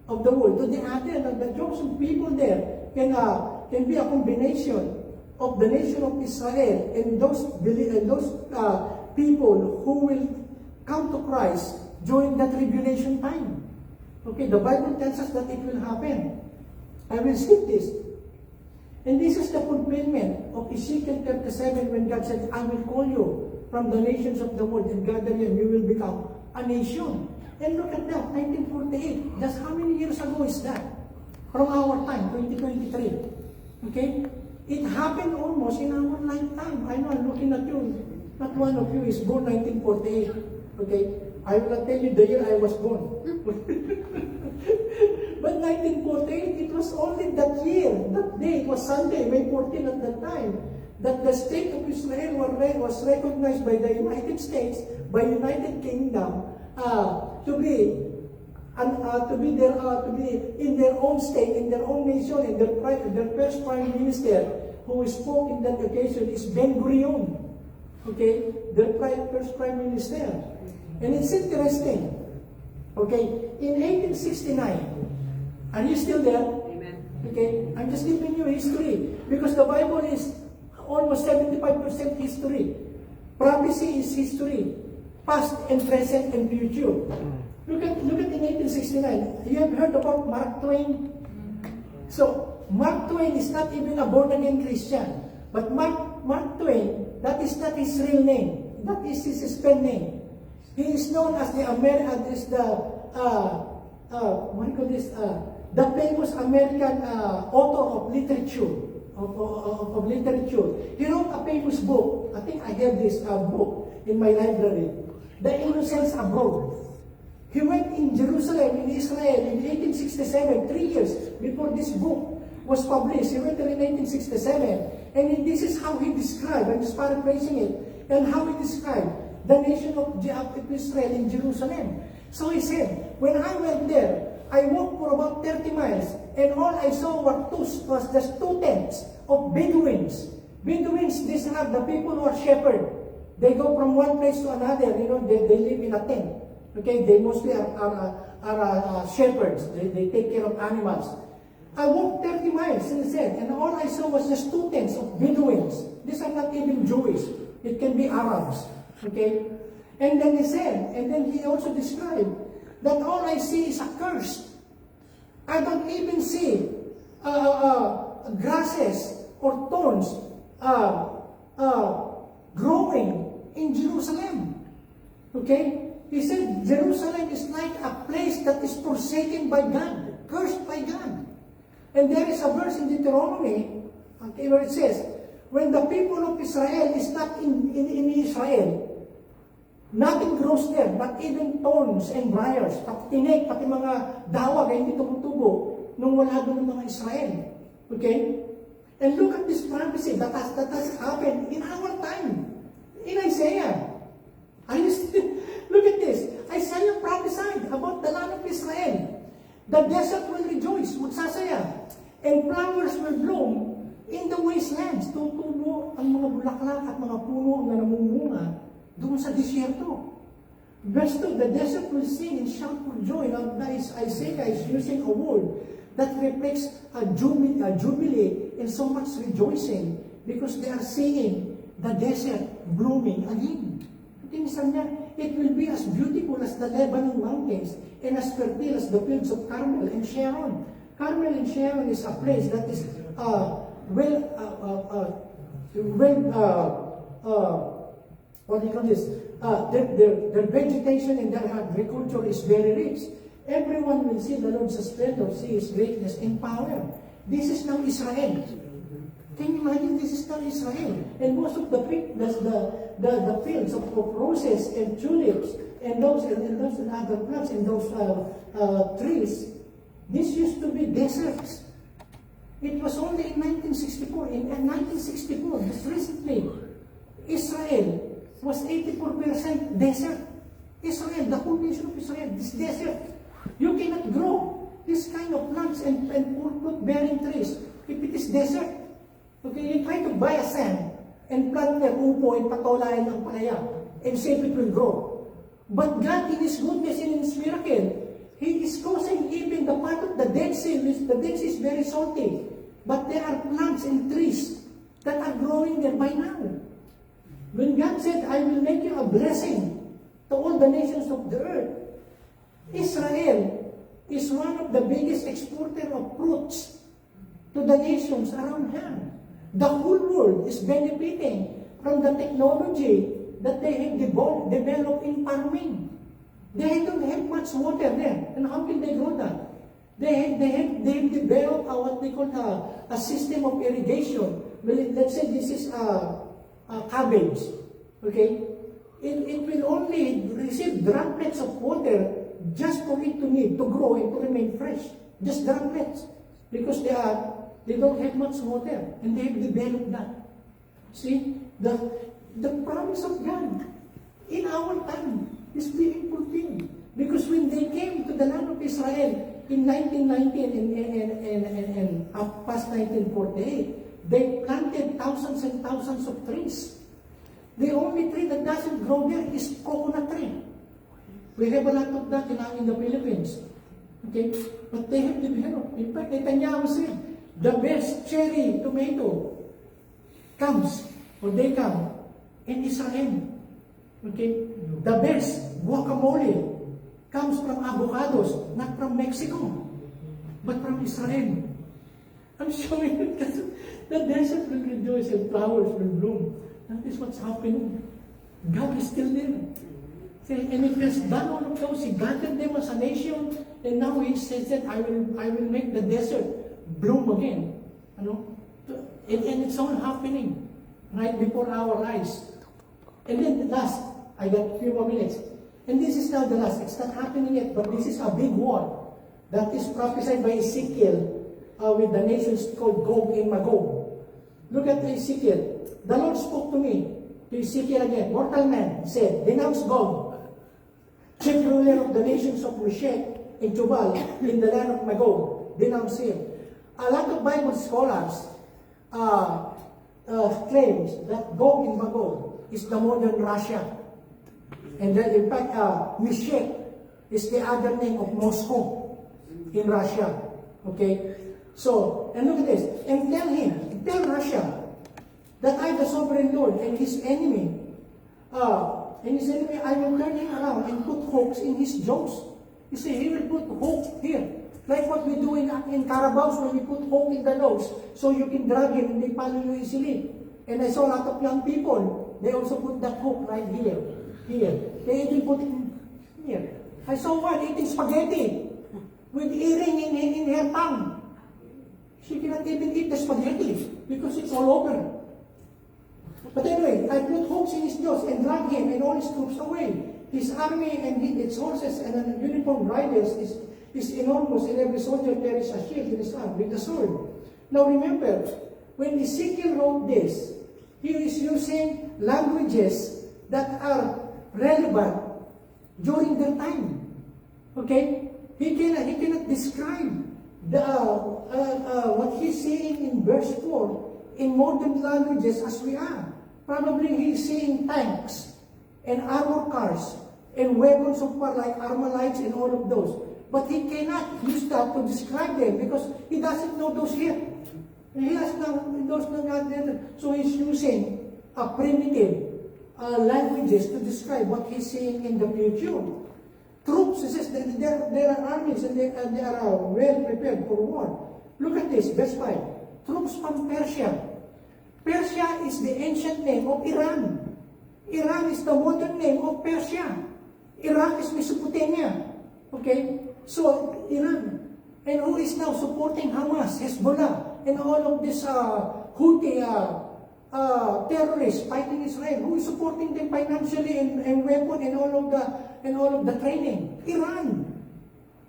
of the world to the other. And the chosen people there can be a combination of the nation of Israel and those people who will come to Christ during the tribulation time. Okay, the Bible tells us that it will happen. I will skip this. And this is the fulfillment of Ezekiel 37 when God said, I will call you from the nations of the world and gather you and you will become a nation. And look at that, 1948. Just how many years ago is that? From our time, 2023. Okay? It happened almost in our lifetime. I know I'm looking at you. Not one of you is born 1948. Okay? I will not tell you the year I was born. But 1948, it was only that year, that day, it was Sunday, May 14 at that time, that the state of Israel was recognized by the United States, by United Kingdom, to be in their own state, in their own nation, and their first prime minister who spoke in that occasion is Ben-Gurion. Okay, their first prime minister. And it's interesting. Okay, in 1869, are you still there? Amen. Okay, I'm just giving you history because the Bible is almost 75% history. Prophecy is history, past and present and future. Look at in 1869. You have heard about Mark Twain? So Mark Twain is not even a born-again Christian, but Mark Twain, that is not his real name. That is his pen name. He is known as the famous American author of literature. Of literature. He wrote a famous book. I think I have this book in my library. The Innocents Abroad. He went in Jerusalem, in Israel, in 1867, 3 years before this book was published. He went there in 1867. And this is how he described, I'm just paraphrasing it, and how he described the nation of Israel in Jerusalem. So he said, when I went there, I walked for about 30 miles, and all I saw was just two tents of Bedouins. Bedouins, these are the people who are shepherds. They go from one place to another, they live in a tent. Okay, they mostly are shepherds. They take care of animals. I walked 30 miles, he said, and all I saw was just two tents of Bedouins. These are not even Jewish. It can be Arabs. Okay? And then he said, and then he also described that all I see is a curse. I don't even see grasses or thorns growing in Jerusalem. Okay? He said Jerusalem is like a place that is forsaken by God, cursed by God. And there is a verse in Deuteronomy, okay, where it says, when the people of Israel is not in Israel, nothing grows there, but even thorns and briars, pati tinik, pati mga dawag ay hindi tumutubo nung wala doon ng mga Israel. Okay? And look at this prophecy that has happened in our time, in Isaiah. Look at this. Isaiah prophesied about the land of Israel. The desert will rejoice, magsasaya, and flowers will bloom in the wastelands. Tutubo ang mga bulaklak at mga puno na namumunga doon sa disyerto. Verse 2, the desert will sing and shout for joy. Now, Isaiah is using a word that reflects a jubilee and so much rejoicing because they are seeing the desert blooming again. Sabi niya, it will be as beautiful as the Lebanon mountains and as fertile as the fields of Carmel and Sharon. Carmel and Sharon is a place that is what do you call this? Their vegetation and their agriculture is very rich. Everyone will see the Lord's splendor, see His greatness and power. This is now Israel. Can you imagine? This is now Israel. And most of the fields of roses and tulips and those other plants and those trees, this used to be deserts. It was only in 1964. In 1964, just recently, Israel was 84% desert. Israel, the whole nation of Israel, this desert. You cannot grow this kind of plants and fruit-bearing trees if it is desert. Okay, you try to buy a sand and plant there upo and patolayan ang palaya and see if it will grow. But God, in His goodness and in His miracle, He is causing even the part of the Dead Sea. The Dead Sea is very salty. But there are plants and trees that are growing there by now. When God said, I will make you a blessing to all the nations of the earth, Israel is one of the biggest exporter of fruits to the nations around her. The whole world is benefiting from the technology that they have developed in farming. They don't have much water there. And how can they grow that? They have developed what we call a system of irrigation. Well, let's say this is a cabbage. Okay? It will only receive droplets of water just for it to grow and to remain fresh. Just droplets. Because they don't have much water, and they have developed that. See, the promise of God in our time is being fulfilled. Because when they came to the land of Israel in 1919 and up past 1948, they planted thousands and thousands of trees. The only tree that doesn't grow there is coconut tree. We have a lot of that in the Philippines. Okay? But they have developed. In fact, Netanyahu said, the best cherry tomato they come in Israel. Okay? The best guacamole comes from avocados, not from Mexico, but from Israel. I'm showing you that the desert will rejoice and flowers will bloom. That is what's happening. God is still there. See, and if He has done all of those, He gathered them as a nation, and now He says that I will make the desert bloom again. You know? And it's all happening right before our eyes. And then the last, I got a few more minutes. And this is now the last. It's not happening yet, but this is a big war that is prophesied by Ezekiel with the nations called Gog and Magog. Look at Ezekiel. The Lord spoke to me, to Ezekiel again. Mortal man, he said, denounce Gog, chief ruler of the nations of Meshech and Tubal in the land of Magog. Denounce him. A lot of Bible scholars claims that Gog and Magog is the modern Russia. And that in fact, Meshech is the other name of Moscow in Russia. Okay? So, and look at this. And tell Russia that I, the sovereign Lord, and his enemy, I will turn him around and put hooks in his jaws. You see, he will put hook here. Like what we do in Carabaos when we put hook in the nose so you can drag him and they follow you easily. And I saw a lot of young people, they also put that hook right here. They even put it here. I saw one eating spaghetti with earring in her tongue. She cannot even eat the spaghetti because it's all over. But anyway, I put hooks in his jaws and drag him and all his troops away. His army and its horses and uniformed riders is enormous, and every soldier carries a shield in his arm with a sword. Now remember, when Ezekiel wrote this, he is using languages that are relevant during their time. Okay? He cannot describe what he's saying in verse 4 in modern languages as we are. Probably he's saying tanks and armor cars and weapons of war like Armalites and all of those. But he cannot use that to describe them because he doesn't know those yet. He doesn't know those yet. So he's using a primitive languages to describe what he's saying in the future. Troops, he says, there are armies and they are well prepared for war. Look at this, verse 5. Troops from Persia. Persia is the ancient name of Iran. Iran is the modern name of Persia. Iraq is Mesopotamia. Okay? So, Iran. And who is now supporting Hamas, Hezbollah, and all of these Houthi terrorists fighting Israel? Who is supporting them financially and weapon and all of the training? Iran.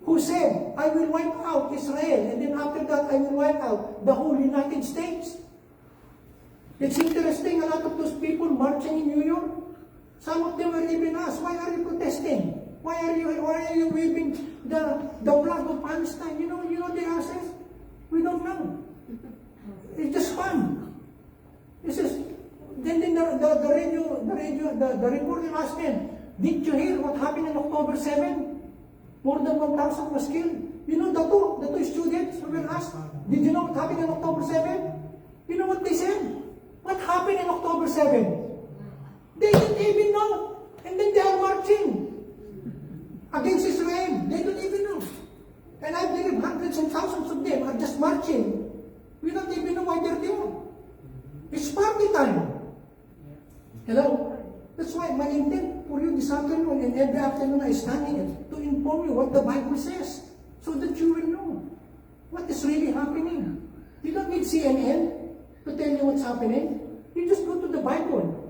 Who said, I will wipe out Israel, and then after that I will wipe out the whole United States. It's interesting, a lot of those people marching in New York, some of them were even asked, why are you protesting? Why are you waving the flag of Palestine? You know the answers? We don't know. It's just fun. This is, then the reporter asked them, did you hear what happened on October 7? More than 1,000 was killed. You know the two students who were asked, did you know what happened on October 7? You know what they said? What happened on October 7? They didn't even know. And then they are marching against Israel. They don't even know. And I believe hundreds and thousands of them are just marching. We don't even know why they're there. It's party time. Hello? That's why my intent for you this afternoon and every afternoon I stand here to inform you what the Bible says so that you will know what is really happening. You don't need CNN to tell you what's happening. You just go to the Bible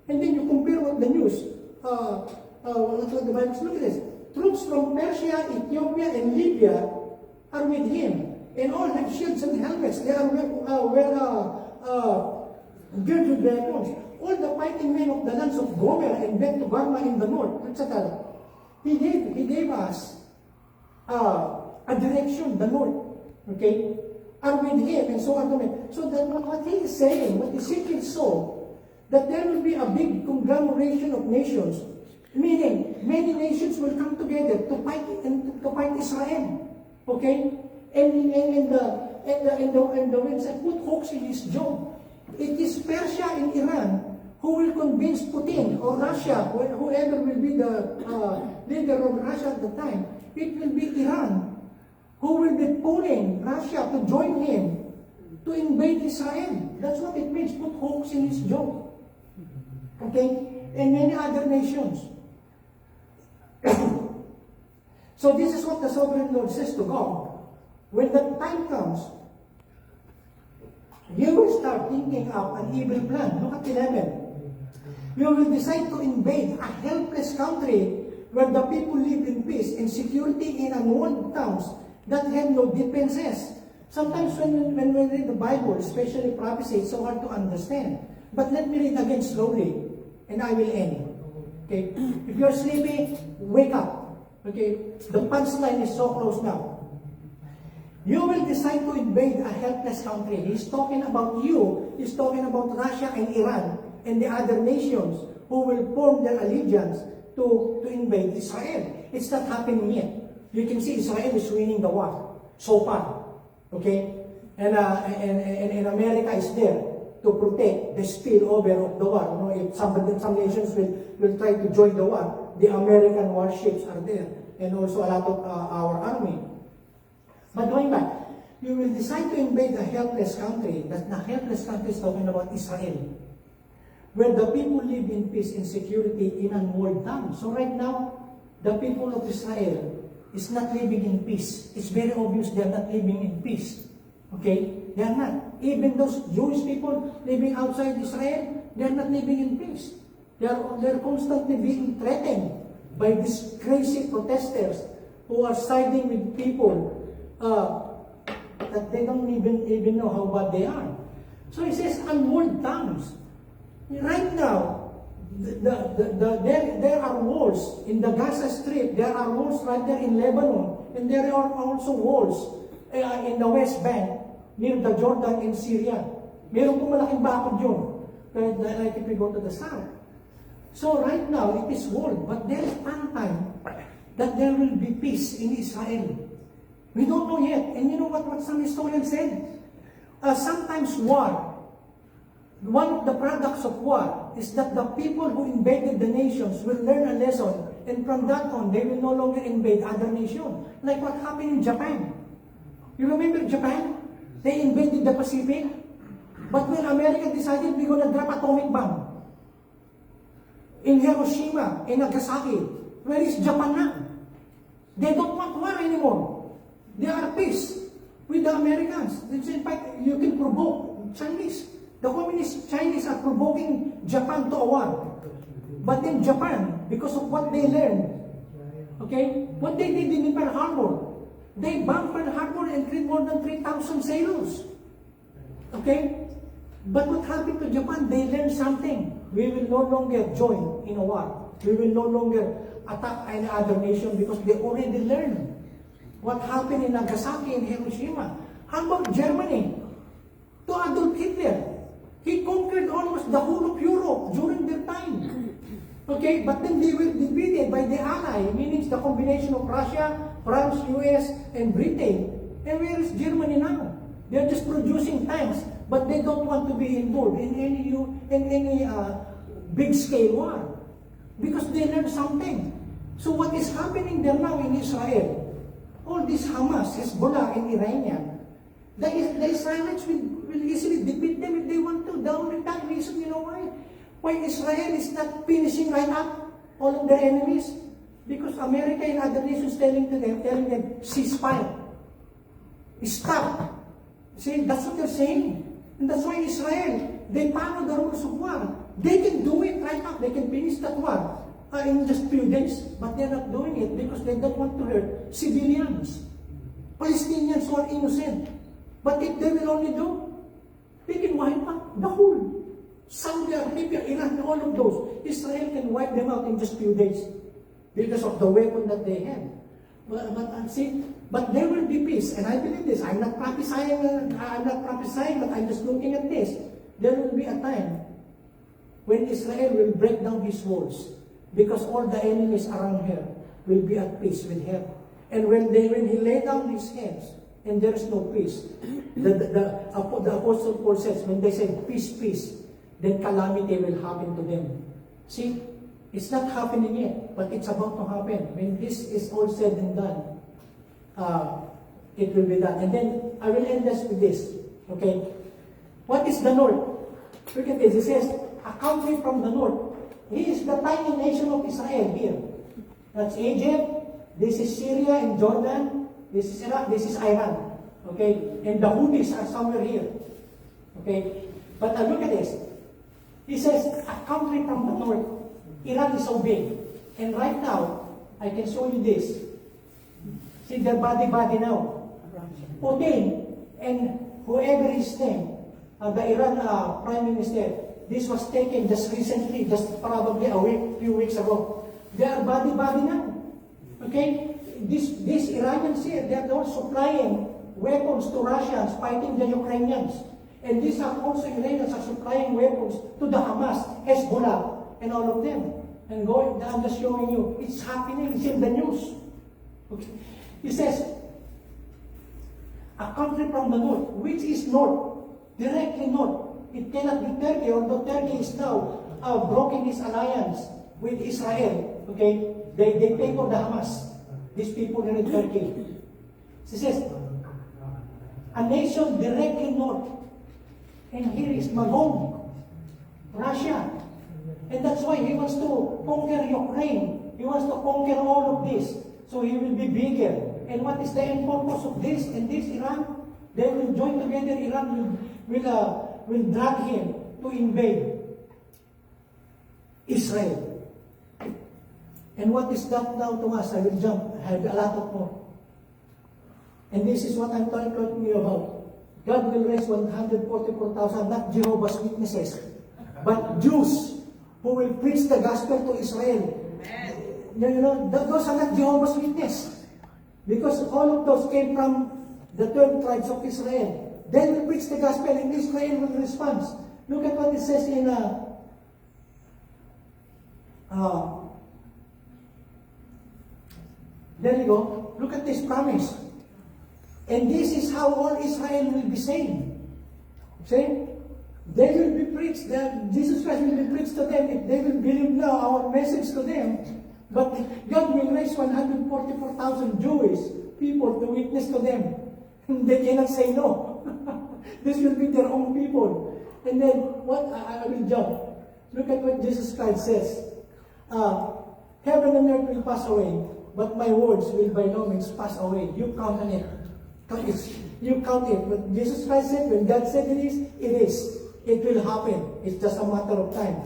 and then you compare what the news, what the Bible says. Look at this. Troops from Persia, Ethiopia, and Libya are with him, and all have shields and helmets. They are girded with weapons. All the fighting men of the lands of Gomer and Ben to Barma in the north, etc. He gave us a direction, the north, okay, are with him, and so are the men. So that what he is saying, what Ezekiel saw, that there will be a big conglomeration of nations, meaning many nations will come together to fight Israel, okay, and the winds and put hooks in his jaw. It is Persia and Iran who will convince Putin or Russia, whoever will be the leader of Russia at the time. It will be Iran who will be pulling Russia to join him to invade Israel. That's what it means, put hooks in his jaw. Okay? And many other nations. So this is what the sovereign Lord says to God. When the time comes, you will start thinking up an evil plan. Look at 11. You will decide to invade a helpless country where the people live in peace and security in unwalled towns that have no defenses. Sometimes when we read the Bible, especially prophecy, it's so hard to understand. But let me read again slowly, and I will end. Okay? If you're sleepy, wake up. Okay? The punchline is so close now. You will decide to invade a helpless country. He's talking about you. He's talking about Russia and Iran and the other nations who will form their allegiance to invade Israel. It's not happening yet. You can see Israel is winning the war so far. Okay? And America is there to protect the spillover of the war. You know, if some nations will try to join the war, the American warships are there. And also a lot of our army. But going back, you will decide to invade a helpless country. That the helpless country is talking about Israel, where the people live in peace and security in unwalled towns. So right now, the people of Israel is not living in peace. It's very obvious they are not living in peace. Okay? They are not. Even those Jewish people living outside Israel, they are not living in peace. They are constantly being threatened by these crazy protesters who are siding with people that they don't even know how bad they are. So he says unwalled towns. Right now, There are wars in the Gaza Strip, there are wars right there in Lebanon, and there are also wars in the West Bank, near the Jordan and Syria. Meron po malaking bakod yun, like if we go to the south. So right now, it is war, but there is one time that there will be peace in Israel. We don't know yet. And you know what some historians said? Sometimes war, one of the products of war is that the people who invaded the nations will learn a lesson, and from that on, they will no longer invade other nations. Like what happened in Japan. You remember Japan? They invaded the Pacific. But when America decided we're gonna drop atomic bomb in Hiroshima, in Nagasaki, where is Japan now? They don't want war anymore. They are peace with the Americans. In fact, you can provoke Chinese. The communist Chinese are provoking Japan to a war. But in Japan, because of what they learned, okay, what they did in Pearl Harbor, they bombed Pearl Harbor and killed more than 3,000 sailors. Okay? But what happened to Japan? They learned something. We will no longer join in a war. We will no longer attack any other nation because they already learned what happened in Nagasaki and Hiroshima. How about Germany? To Adolf Hitler. He conquered almost the whole of Europe during their time. Okay, but then they were defeated by the ally, meaning the combination of Russia, France, US, and Britain. And where is Germany now? They're just producing tanks, but they don't want to be involved in any big-scale war because they learned something. So what is happening there now in Israel? All this Hamas, Hezbollah, and Iranian, the Israelites will easily defeat them if they want to. The only time reason, you know why? Why Israel is not finishing right up all of their enemies? Because America and other nations telling them, ceasefire. Stop. See, that's what they're saying. And that's why Israel, they follow the rules of war. They can do it right now. They can finish that war in just few days. But they're not doing it because they don't want to hurt civilians. Palestinians who are innocent. But if they will only do, they can wipe out the whole Saudi Arabia, Iran, all of those. Israel can wipe them out in just few days because of the weapon that they have. But there will be peace, and I believe this. I'm not prophesying, but I'm just looking at this. There will be a time when Israel will break down his walls because all the enemies around her will be at peace with him. And when he lay down his hands, and there is no peace, the Apostle Paul says, when they say peace, peace, then calamity will happen to them. See, it's not happening yet, but it's about to happen. When this is all said and done, it will be done. And then I will end this with this. Okay? What is the north? Look at this. It says, a country from the north. He is the tiny nation of Israel here. That's Egypt. This is Syria and Jordan. This is Iraq. This is Iran. Okay? And the Houthis are somewhere here. Okay? But look at this. He says, a country from the north. Iran is so big. And right now, I can show you this. See their body now. Putin and whoever is name, the Iran Prime Minister, this was taken just recently, just probably few weeks ago. They are body now. Okay? These Iranians here, they are all supplying weapons to Russians fighting the Ukrainians. And these are also Iranians are supplying weapons to the Hamas, Hezbollah, and all of them. And I'm just showing you, it's happening, it's in the news. Okay. He says, a country from the north, which is north, directly north. It cannot be Turkey, although Turkey is now broken its alliance with Israel. Okay, they pay for the Hamas. These people are in Turkey. He says, a nation directly north. And here is Magog, Russia. And that's why he wants to conquer Ukraine. He wants to conquer all of this. So he will be bigger. And what is the end purpose of this and this Iran? They will join together. Iran will drag him to invade Israel. And what is that now to us? I will jump. I have a lot of more. And this is what I'm talking you about. God will raise 144,000, not Jehovah's Witnesses, but Jews who will preach the gospel to Israel. You know, those are not Jehovah's Witnesses. Because all of those came from the 12 tribes of Israel. They will preach the gospel and Israel will respond. Look at what it says in there you go. Look at this promise. And this is how all Israel will be saved. See? They will be preached. Jesus Christ will be preached to them if they will believe now our message to them. But God will raise 144,000 Jewish people to witness to them. They cannot say no. This will be their own people. And then, what? I will jump. Look at what Jesus Christ says. Heaven and earth will pass away, but my words will by no means pass away. You count on it. You count it. But Jesus Christ said, when God said it is, it is. It will happen. It's just a matter of time.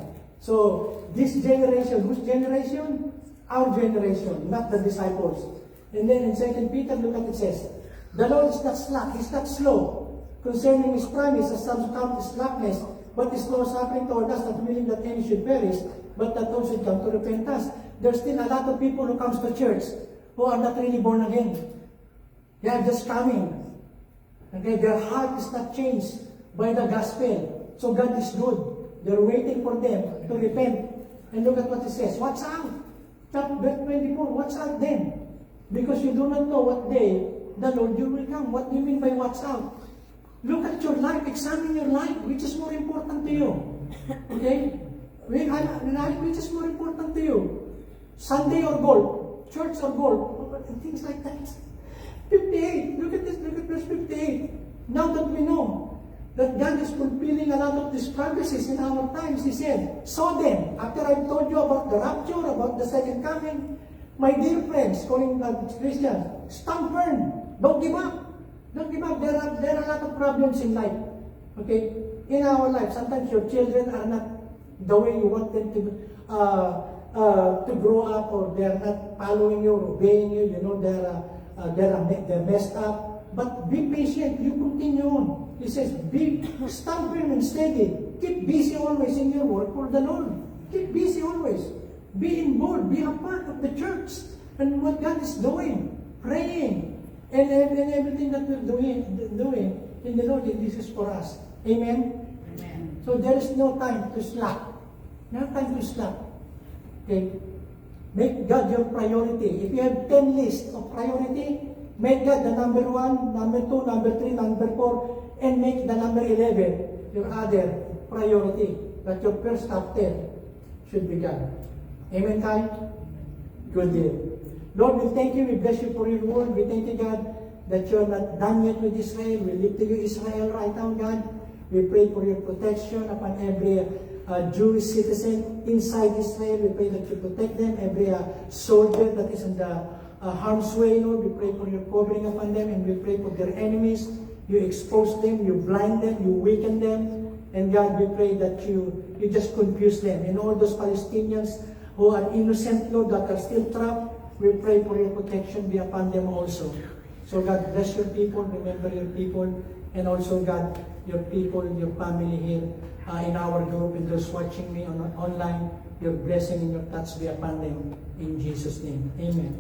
So, this generation, whose generation? Our generation, not the disciples. And then in 2 Peter, look at it says, the Lord is not slack, He's not slow concerning His promise, as some count slackness, but is slow suffering toward us, not willing that any should perish, but that all should come to repentance. There's still a lot of people who comes to church who are not really born again. They are just coming. Okay, their heart is not changed by the gospel. So God is good. They're waiting for them to repent. And look at what it says. Watch out. Verse 24. Watch out then. Because you do not know what day the Lord you will come. What do you mean by watch out? Look at your life. Examine your life. Which is more important to you? Okay? Which is more important to you? Sunday or golf? Church or golf? And things like that. 58. Look at this. Look at verse 58. Now that we know that God is fulfilling a lot of these prophecies in our times, He said, so then, after I've told you about the rapture, about the second coming, my dear friends, calling Christians, stand firm. Don't give up. Don't give up. There are a lot of problems in life. Okay? In our life, sometimes your children are not the way you want them to grow up, or they are not following you or obeying you. You know, they're messed up. But be patient. You continue on. He says, stand firm and steady. Keep busy always in your work for the Lord. Keep busy always. Be involved. Be a part of the church and what God is doing, praying, and everything that we're doing in the Lord. This is for us. Amen. Amen. So there is no time to slack. No time to slack. Okay. Make God your priority. If you have 10 lists of priority, make God the number 1, number 2, number 3, number 4, and make the number 11 your other priority. But your first top 10 should be God. Amen, Kai? Good deal. Lord, we thank you. We bless you for your word. We thank you, God, that you're not done yet with Israel. We lift to you Israel right now, God. We pray for your protection upon every Jewish citizen inside Israel. We pray that you protect them. Every soldier that is in the harm's way, Lord, we pray for your covering upon them, and we pray for their enemies. You expose them, you blind them, you weaken them. And God, we pray that you just confuse them. And all those Palestinians who are innocent, Lord, that are still trapped, we pray for your protection be upon them also. So God, bless your people, remember your people, and also God, your people, your family here in our group, and those watching me online, your blessing and your touch be upon them. In Jesus' name, amen.